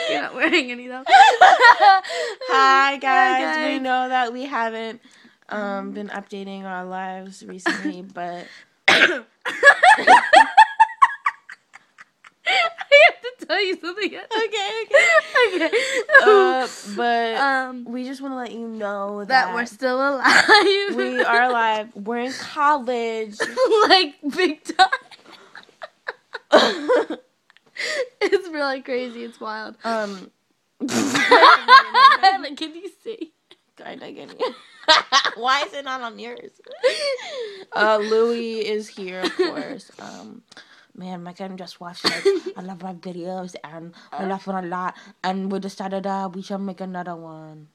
You're not wearing any though. Hi guys. We know that we haven't been updating our lives recently, but I have to tell you something. Okay. But we just want to let you know that we're still alive. We are alive. We're in college. Like, big time. It's really crazy. It's wild. Like, can you see? Kinda can you? Why is it not on yours? Louie is here, of course. Man, my cousin just watched a lot of my videos and we're laughing a lot, and we decided we should make another one.